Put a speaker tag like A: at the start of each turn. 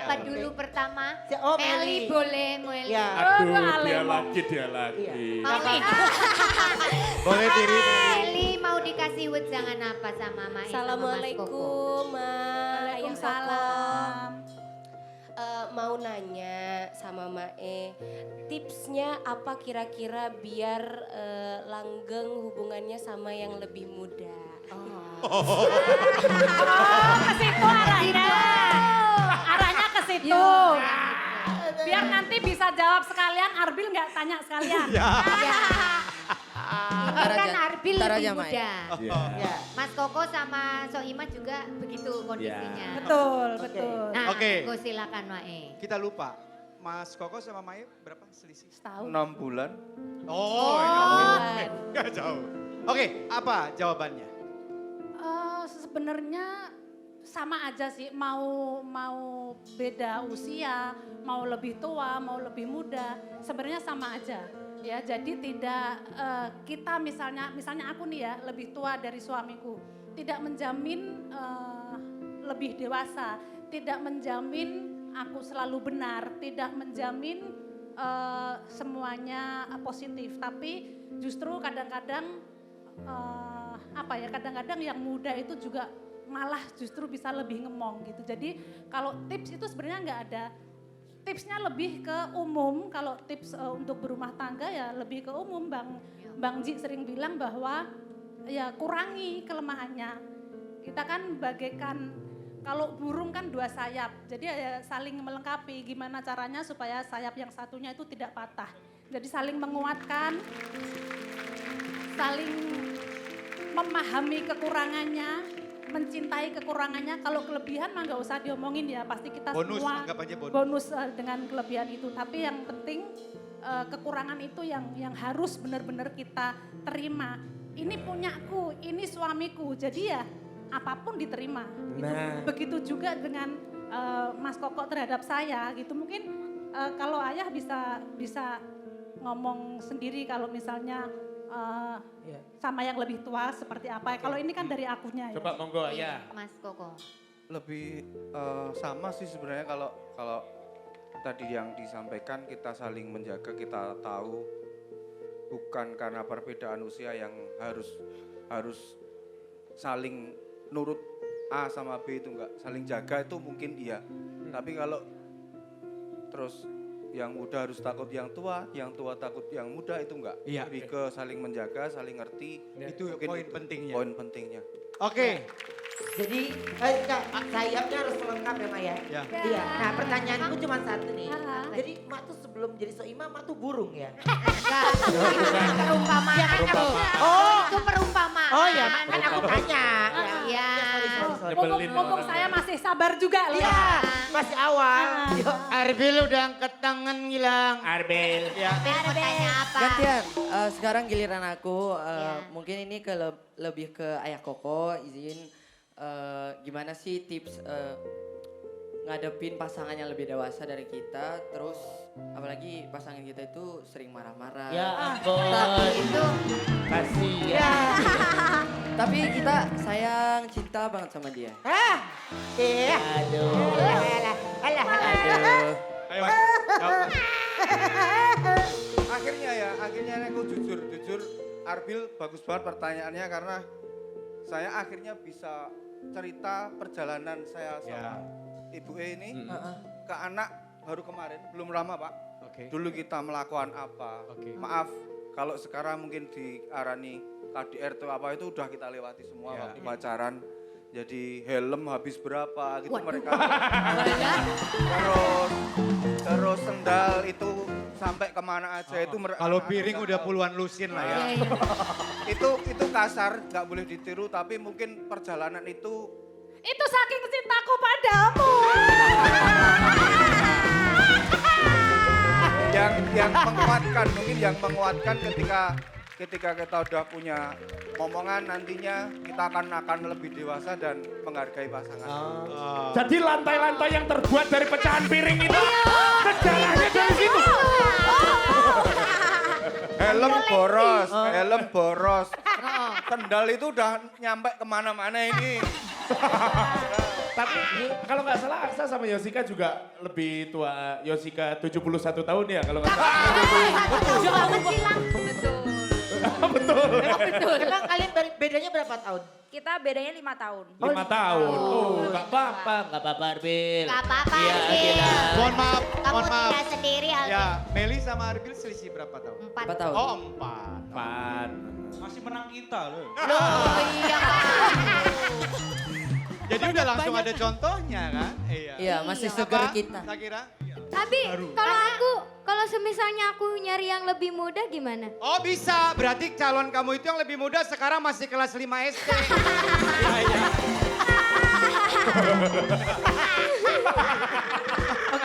A: Siapa dulu pertama?
B: Oh,
A: Meli
B: Meli.
A: boleh, Meli.
B: Ya.
C: Aduh, dia lagi.
A: Mau
D: Boleh diri.
A: Meli mau dikasih wejangan apa sama Mae sama Mas Koko?
E: Assalamualaikum, Ma.
F: Waalaikumsalam.
E: Mau nanya sama Mae, tipsnya apa kira-kira biar langgeng hubungannya sama yang lebih muda?
F: Oh, ke situ arahnya. Arahnya ke situ. Biar nanti bisa jawab sekalian, Arbil nggak tanya sekalian.
A: Ini kan Arbil
G: ntar
A: lebih
G: aja, Mai.
A: muda.
B: Ya.
A: Mas Koko sama Soima juga begitu kondisinya.
F: Betul, betul.
A: Nah,
D: Oke.
A: Go silakan Mae.
D: Kita lupa. Mas Koko sama Mae berapa selisih?
F: Setahun.
H: 6 bulan.
D: Oh, enggak jauh. Oke, apa jawabannya?
F: Sebenarnya sama aja sih, mau beda usia, mau lebih tua, mau lebih muda, sebenarnya sama aja. Ya, jadi tidak kita misalnya aku nih ya lebih tua dari suamiku, tidak menjamin lebih dewasa, tidak menjamin aku selalu benar, tidak menjamin semuanya positif, tapi justru kadang-kadang kadang-kadang yang muda itu juga malah justru bisa lebih ngemong gitu. Jadi kalau tips itu sebenarnya nggak ada. Tipsnya lebih ke umum, kalau tips untuk berumah tangga ya lebih ke umum. Bang Ji sering bilang bahwa ya kurangi kelemahannya. Kita kan bagaikan, kalau burung kan dua sayap, jadi ya saling melengkapi. Gimana caranya supaya sayap yang satunya itu tidak patah. Jadi saling menguatkan, saling memahami kekurangannya, mencintai kekurangannya. Kalau kelebihan mah nggak usah diomongin ya, pasti kita
D: Bonus,
F: semua
D: anggap aja bonus.
F: bonus dengan kelebihan itu. Tapi yang penting kekurangan itu yang harus benar-benar kita terima. Ini punyaku, ini suamiku, jadi ya apapun diterima.
G: Nah.
F: Begitu juga dengan Mas Koko terhadap saya gitu. Mungkin kalau ayah bisa ngomong sendiri kalau misalnya sama yang lebih tua seperti apa. Kalau ini kan dari akunya ya.
C: Coba monggo ya.
A: Mas Koko.
H: Lebih sama sih sebenarnya kalau tadi yang disampaikan, kita saling menjaga, kita tahu bukan karena perbedaan usia yang harus saling nurut A sama B, itu enggak. Saling jaga itu mungkin iya. Tapi kalau terus yang muda harus takut yang tua takut yang muda, itu enggak.
D: Iya.
H: Lebih ke saling menjaga, saling ngerti.
D: Itu
H: Mungkin
D: poin pentingnya.
H: Poin pentingnya.
D: Oke.
B: Jadi sayapnya harus lengkap ya Maya.
D: Ya.
B: Iya. Nah pertanyaanku cuma satu nih.
F: Ah.
B: Jadi Mak tuh sebelum jadi Soima, Mak tuh burung ya?
A: Enggak, itu perumpamaan. Itu perumpamaan.
B: Oh ya, kan aku tanya.
A: Iya.
B: Sorry.
F: Mumpung saya masih sabar juga loh.
B: Iya, masih awal. Yuk.
G: Arbil udah angkat tangan ngilang.
C: Arbil.
D: Ya.
A: Ben mau tanya apa?
G: Gantian, sekarang giliran aku.
A: Iya.
G: Mungkin ini lebih ke Ayah Koko, izin gimana sih tips ngadepin pasangan yang lebih dewasa dari kita, terus apalagi pasangan kita itu sering marah-marah.
B: Ya
G: ampun.
A: Itu
G: Kasihan. Tapi kita sayang, cinta banget sama dia.
B: Iya.
G: Aduh.
B: Alah.
G: Aduh.
D: Ayo Mas. Jawab.
H: Akhirnya aku jujur Arbil bagus banget pertanyaannya, karena saya akhirnya bisa cerita perjalanan saya sama Ibu E ini ke anak baru kemarin, belum lama Pak.
D: Oke.
H: Dulu kita melakukan apa?
D: Oke.
H: Maaf kalau sekarang mungkin diarani KDR atau apa, itu udah kita lewati semua
D: Ya.
H: waktu pacaran. Jadi helm habis berapa gitu mereka. Terus sendal itu sampai kemana aja itu
D: Kalau piring udah puluhan lusin lah ya.
H: itu kasar, nggak boleh ditiru, tapi mungkin perjalanan itu
F: Itu saking cintaku padamu.
H: yang menguatkan, mungkin yang menguatkan ketika kita udah punya momongan, nantinya kita akan lebih dewasa dan menghargai pasangan.
C: Jadi lantai-lantai yang terbuat dari pecahan piring itu sejarahnya dari situ.
H: Helm boros, sendal itu udah nyampe kemana-mana ini.
C: Tapi kalau nggak salah Aksa sama Yosika juga lebih tua. Yosika 71 tahun ya kalau nggak salah.
A: Jauh banget sih Lang. Betul.
C: Betul.
B: Emang kalian bedanya berapa tahun?
I: Kita bedanya 5 tahun.
C: 5 tahun. Oh, nggak apa-apa.
J: Nggak apa-apa Arbil.
A: Gak apa-apa
J: Iya,
A: Arbil.
J: Adila.
D: Mohon maaf,
A: Kamu
D: mohon maaf.
A: tidak sendiri Arbil.
D: Ya, Meli sama Arbil selisih berapa tahun?
A: 4.
G: 4 tahun.
D: Oh, 4.
C: Pan.
D: Masih menang kita loh.
A: Oh iya Kak.
D: Jadi udah langsung ada contohnya kan? Iya.
G: Iya, masih seger
D: Apa,
G: kita.
D: Sakira?
A: Tapi kalau semisalnya aku nyari yang lebih muda gimana?
D: Oh bisa, berarti calon kamu itu yang lebih muda sekarang masih kelas 5 SD. Iya, iya.